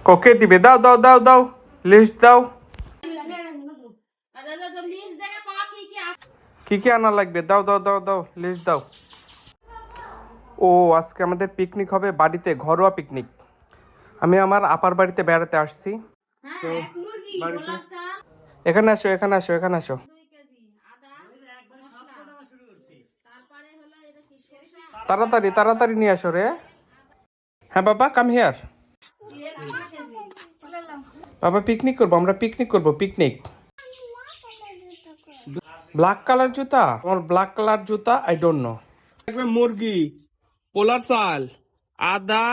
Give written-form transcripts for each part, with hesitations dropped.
ওকে দিবে, দাও দাও দাও দাও, লিস্ট দাও। কি কি আনা লাগবে, দাও দাও দাও দাও, লিস্ট দাও। ও আজকে আমাদের পিকনিক হবে বাড়িতে, ঘরোয়া পিকনিক। আমি আমার আপার বাড়িতে বেড়াতে আসছি। তো বাড়িতে এখানে আসো, এখানে আসো, এখানে আসো। তাড়াতাড়ি তাড়াতাড়ি নিয়ে আসো রে। হ্যাঁ বাবা, কাম হিয়ার। বাবা পিকনিক করবো, আমরা পিকনিক করবো, পিকনিক। ব্ল্যাক কালার জুতা, আমার ব্ল্যাক কালার জুতা আই ডোন্ট নো। মুরগি, পোলার চাল, আদা,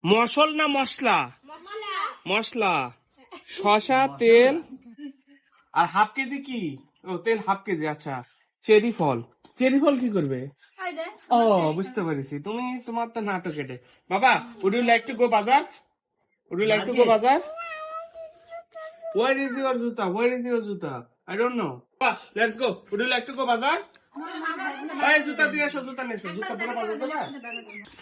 মশল না মশলা, মশলা, শসা, তেল, আর হাফ কেজি কি, ও তেল হাফ কেজি। আচ্ছা, চেরি ফল। চেরি ফল কি করবে? ও বুঝতে পেরেছি, তুমি তোমার তো নাটক এটে। বাবা, would you like to go বাজার? Would you like to go বাজার? Where is your juta? Where is your juta? I don't know. Let's go. Would you like to go bazaar? এই জুতা দিয়ে এসো, জুতা নিয়ে এসো, জুতা পরে বাজার যাবে।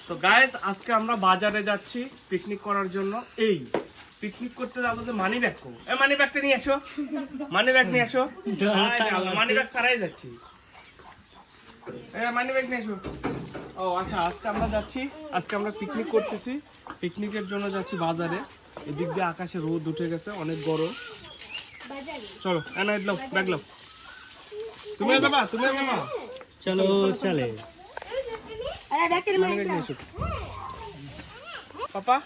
So guys, আজকে আমরা বাজারে যাচ্ছি পিকনিক করার জন্য। এই পিকনিক করতে যাবো যে মানি ব্যাগ কো, এই মানি ব্যাগটা নিয়ে এসো, মানি ব্যাগ নিয়ে এসো। মানি ব্যাগ ছাড়াই যাচ্ছি, এই মানি ব্যাগ নিয়ে এসো। ও আচ্ছা, আজকে আমরা যাচ্ছি, আজকে আমরা পিকনিক করতেছি। পিকনিকের জন্য যাচ্ছি বাজারে। এদিক দিয়ে আকাশে রোদ উঠে গেছে, অনেক গরম। চলো এনে দাও, ব্যাগ লাও। তুমি বাবা, তুমি বাবা, চলো চলে। পাপা,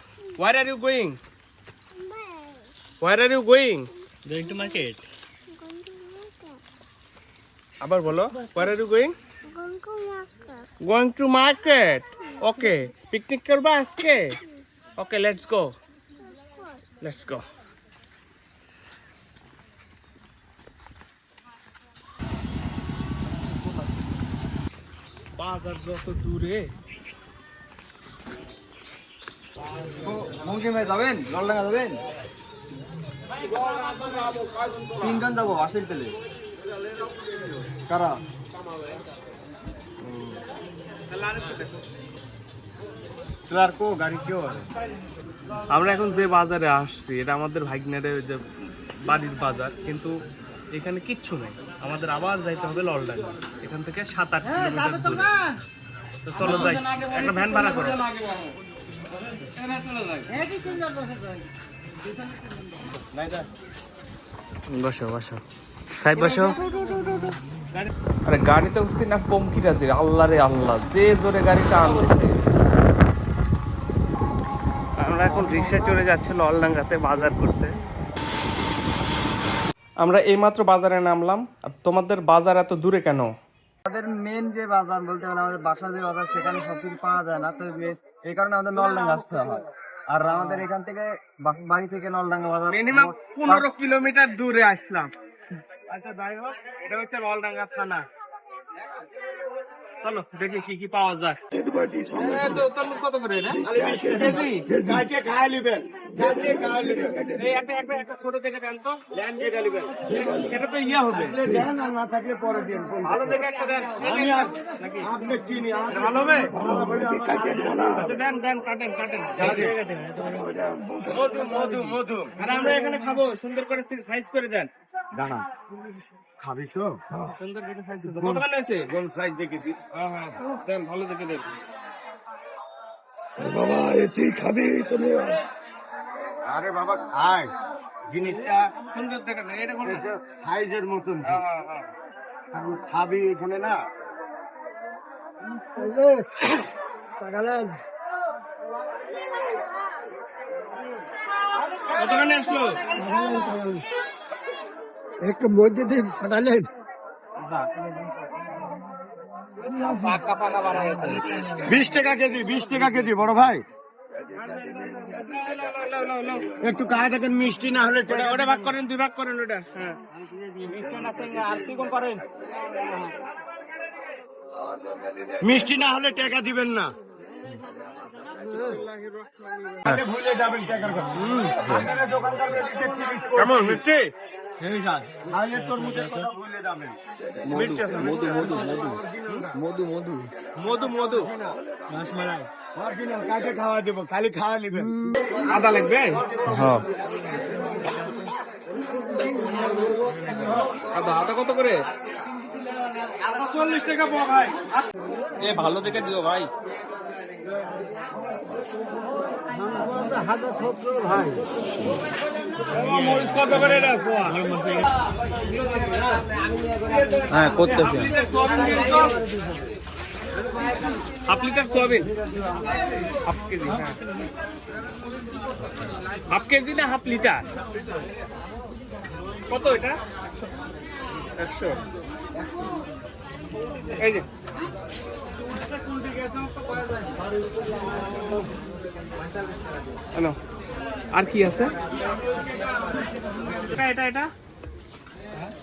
where are you going? Where are you going? Going to market. আবার বলো, where are you going? Going to market. Okay, picnic করবা আজকে? Okay, let's go. Let's go. বাজার যত দূরে। মঙ্গি ভাই যাবেন, লড়ডাঙ্গা যাবেন? তিনজন যাবো বাসের তেলে। কারা? গাড়ি কেউ আছে? আমরা এখন যে বাজারে আসছি, এটা আমাদের ভাগ্নের যে বাড়ির বাজার, কিন্তু এখানে কিচ্ছু নেই। আমাদের আবার যাইতে হবে ললডাঙ্গা, এখান থেকে 7-8 কিলোমিটার দূরে। তো চলো যাই, একটা ভ্যান ভাড়া করো। বসো বসো, সাহেব বসো। আরে গাড়িতে উঠতে না পমকিটা দিয়ে, আল্লাহ রে আল্লাহ, যে জোরে গাড়িটা আনতেছে। আমরা এখন রিক্সা চড়ে যাচ্ছি ললডাঙ্গাতে বাজার করতে। আমরা এইমাত্র বাজারে নামলাম। আর তোমাদের বাজার এত দূরে কেন? আমাদের মেন যে বাজার বলতে গেলে আমাদের বাসা যে বাজার, সেখানে সবকিছু পাওয়া যায় না, তো এই কারণে আমাদের নলডাঙ্গা আসতে হয়। আর আমাদের এখান থেকে বাড়ি থেকে নলডাঙ্গা বাজার মিনিমাম 15 কিলোমিটার দূরে আসলাম। আচ্ছা যাই হোক, এটা হচ্ছে ললডাঙ্গা থানা। চলো দেখি কি কি পাওয়া যায়। তরমুজ কত করে রে? কেজি? একটা ছোট দেখে দেন তো, এটা তো ইয়া হবে। ভালো দেখে একটা দেন, ভালো হবে। আচ্ছা দেন দেন, কাটেন কাটেন। মধু মধু মধু, আর আমরা এখানে খাবো, সুন্দর করে সাইজ করে দেন। দাঁড়া, খাবি তো সুন্দর করে সাইজ করে দেন। কতখানি আছে? গোল সাইজ দেখেছি। হ্যাঁ হ্যাঁ, দেন ভালো দেখে দেন। বাবা এতেই খাবি চলে? আরে বাবা খাই, জিনিসটা সুন্দর দেখে দেন। এটা কোন সাইজের মতন, হ্যাঁ খাবি এখানে না। কতখানি আসলো? এক মধ্যে দিয়ে ফাটালেন। 20 টাকা কেজি, 20 টাকা কেজি বড় ভাই। একটু কায় দেখেন, মিষ্টি না হলে ওটা ভাগ করেন, 2 ভাগ করেন ওটা। হ্যাঁ মিষ্টি না হলে টাকা দিবেন না, ভুলে যাবেন টাকার কথা। কেমন মিষ্টি? মিষ্টি আছে, মধু মধু মধু মধু মধু মধু মধু রসমালাই। খাওয়া দেবো, খালি খাওয়া নেবেন। আদা লাগবে। হ্যাঁ আদা আদা কত করে? 40 টাকা পাওয়া ভাই। এ ভালো দেখে দিও ভাই। ভাই মরিচ কত করে এটা? হ্যাঁ করতেছে। Half litre soybean, half KG, হ্যাঁ হাফ কেজি না হাফ লিটার? কত এটা? 100। এই যে হ্যালো, আর কি আছে? এটা এটা এটা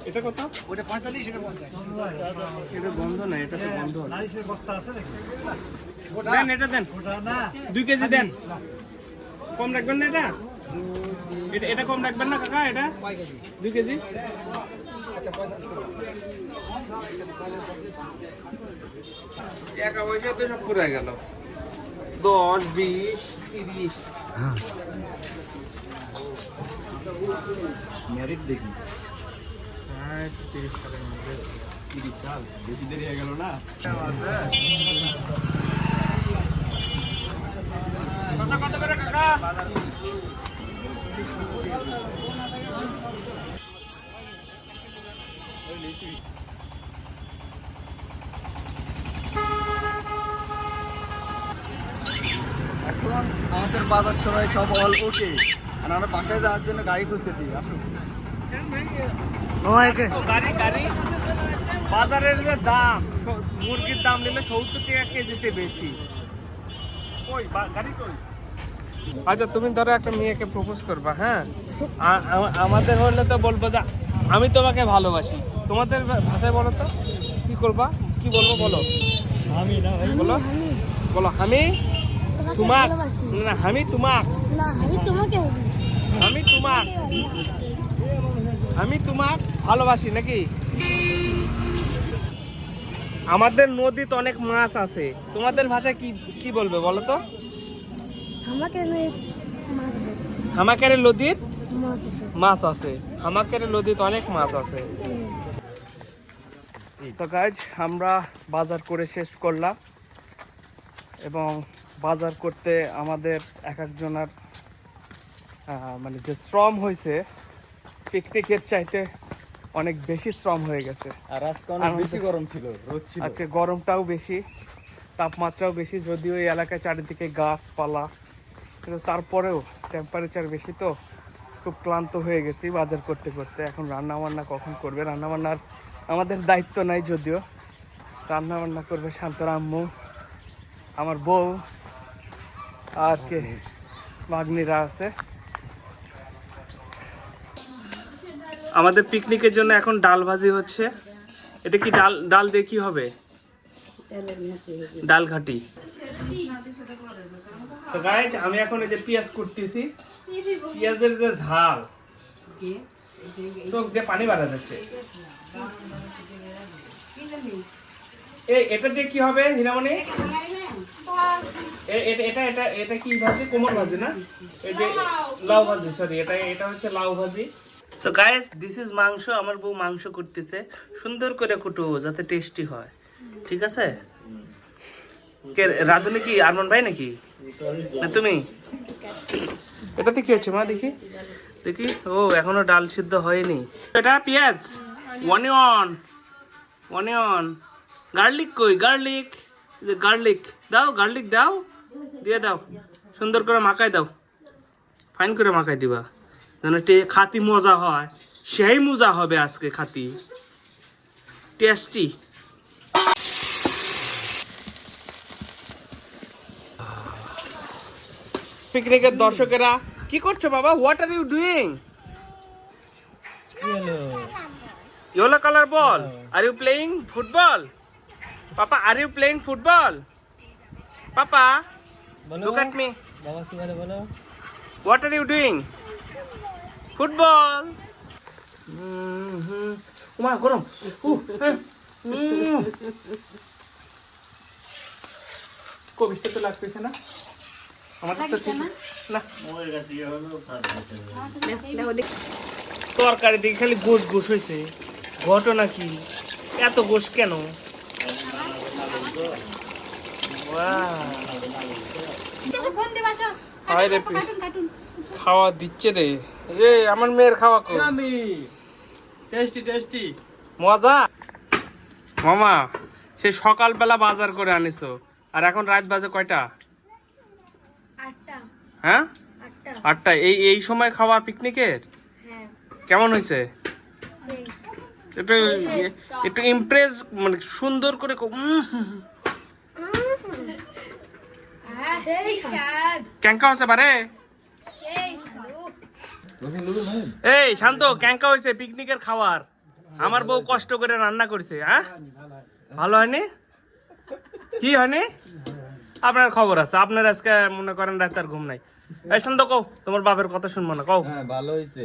এটা কত? ওটা 45 টাকা 50। এটা বন্ধ না, এটা তো বন্ধ। দেন এটা দেন, 2 কেজি দেন। কম রাখবেন না এটা? এটা কম রাখবেন না কাকা? এটা 2 কেজি। টাকা পয়সা তো সব পুরো গেল। 10, 20, 30। মেরিট দেখি। 30 সালের মধ্যে 30 সাল বেশি দেরি হয়ে গেল না? কত করে কাকা? এখন আমাদের বাজার সবাই সব অল ওকে, আর আমরা বাসায় যাওয়ার জন্য গাড়ি খুঁজতেছি। আসুন গাড়ি গাড়ি বাজারের যে দাম, মুরগির দাম নিলে 70 টাকা কেজিতে বেশি। কই গাড়ি কই? আচ্ছা তুমি ধরো একটা মেয়েকে প্রপোজ করবা, হ্যাঁ? আমাদের হলে তো বলবো যে আমি তোমাকে ভালোবাসি। তোমাদের ভাষায় বলো তো কি করবা, কি বলবো বলো? আমি না ভাই, বলো বলো আমি তোমাক, ভালোবাসি। না আমি তোমাক, না আমি তোমাকে আমি তোমাক, আমি তোমাক ভালোবাসি নাকি? আমাদের নদীতে অনেক মাছ আছে, তোমাদের ভাষায় কি কি বলবে বলো তো? আমাকে নয় মাছ আছে, হামাকের নদীত মাছ আছে। মাছ আছে, হামাকের নদীত অনেক মাছ আছে। তো গাইজ আমরা বাজার করে শেষ করলাম, এবং বাজার করতে আমাদের এক একজনের মানে যে শ্রম হয়েছে পিকনিকের চাইতে অনেক বেশি শ্রম হয়ে গেছে। আর আজকে অনেক বেশি গরম ছিল, রোদ ছিল। আজকে গরমটাও বেশি, তাপমাত্রাও বেশি, যদিও এই এলাকায় চারিদিকে গাছপালা, কিন্তু তারপরেও টেম্পারেচার বেশি, তো খুব ক্লান্ত হয়ে গেছি বাজার করতে করতে। এখন রান্না বান্না কখন করবে? রান্না বান্নার আমাদের দায়িত্ব নাই, যদিও রান্না বান্না করবে শান্তর আম্মু, আমার বউ, আর কে মাগনিরা আছে। আমাদের পিকনিকের জন্য এখন ডাল ভাজি হচ্ছে। এটা কি ডাল? ডাল দিয়ে কি হবে? ডাল ঘাটি। তো গাইজ আমি এখন এই যে পেঁয়াজ কুটতেছি, পেঁয়াজের যে ঝাল চোখ দিয়ে পানি বাড়া যাচ্ছে। এটা দিয়ে কি হবে হিরামণি? এটা এটা এটা কি ভাজি? কোমল ভাজি না? এই যে লাউ ভাজি, সরি এটা এটা হচ্ছে লাউ ভাজি। সো গাইস দিস ইজ মাংস। আমার বউ মাংস করতেছে, সুন্দর করে কুটো যাতে টেস্টি হয়, ঠিক আছে? কে রাধুনি কি আরমান ভাই নাকি না তুমি? এটাতে কি হচ্ছে মা? দেখি দেখি। ও এখনো ডাল সিদ্ধ হয়নি। এটা পেঁয়াজ, অনিয়ন, অনিয়ন, গার্লিক কই? গার্লিক, গার্লিক দাও, গার্লিক দাও, দিয়ে দাও, সুন্দর করে মাখাই দাও, ফাইন করে মাখাই দিবা যেন খাতি মজা হয়। সেই মজা হবে আজকে, খাতি টেস্টি। পিকনিকের দর্শকেরা কি করছো বাবা? What are you doing? Yellow colour ball. Are you playing football? Papa are you playing football? Papa look at me. বাবা কি বলে বলো? What are you doing? Football. উমা গরম কবিতা তো লাগতেছে না আমার তো ঠিক না তরকারি দিকে খালি গোশ গোশ হয়েছে ঘটনা কি এত গোশ কেন খাওয়া দিচ্ছে রে রে আমার মেয়ের খাওয়া কো টেস্টি টেস্টি মজা মামা সে সকালবেলা বাজার করে আনিছো আর এখন রাত বাজে কয়টা হ্যাঁ 8টা এই সময় খাওয়া পিকনিকের কেমন হয়েছে একটু একটু ইমপ্রেস মানে সুন্দর করে ক্যাঙ্কা হচ্ছে পারে এই শান্ত ক্যাঙ্কা হয়েছে পিকনিকের খাবার আমার বউ কষ্ট করে রান্না করছে হ্যাঁ ভালো হয়নি কি হয়নি আপনার খবর আছে আপনার আজকে মনে করেন রাত আর ঘুম নাই এই শান্ত কও তোমার বাপের কথা শুনবো না কও হ্যাঁ ভালো হয়েছে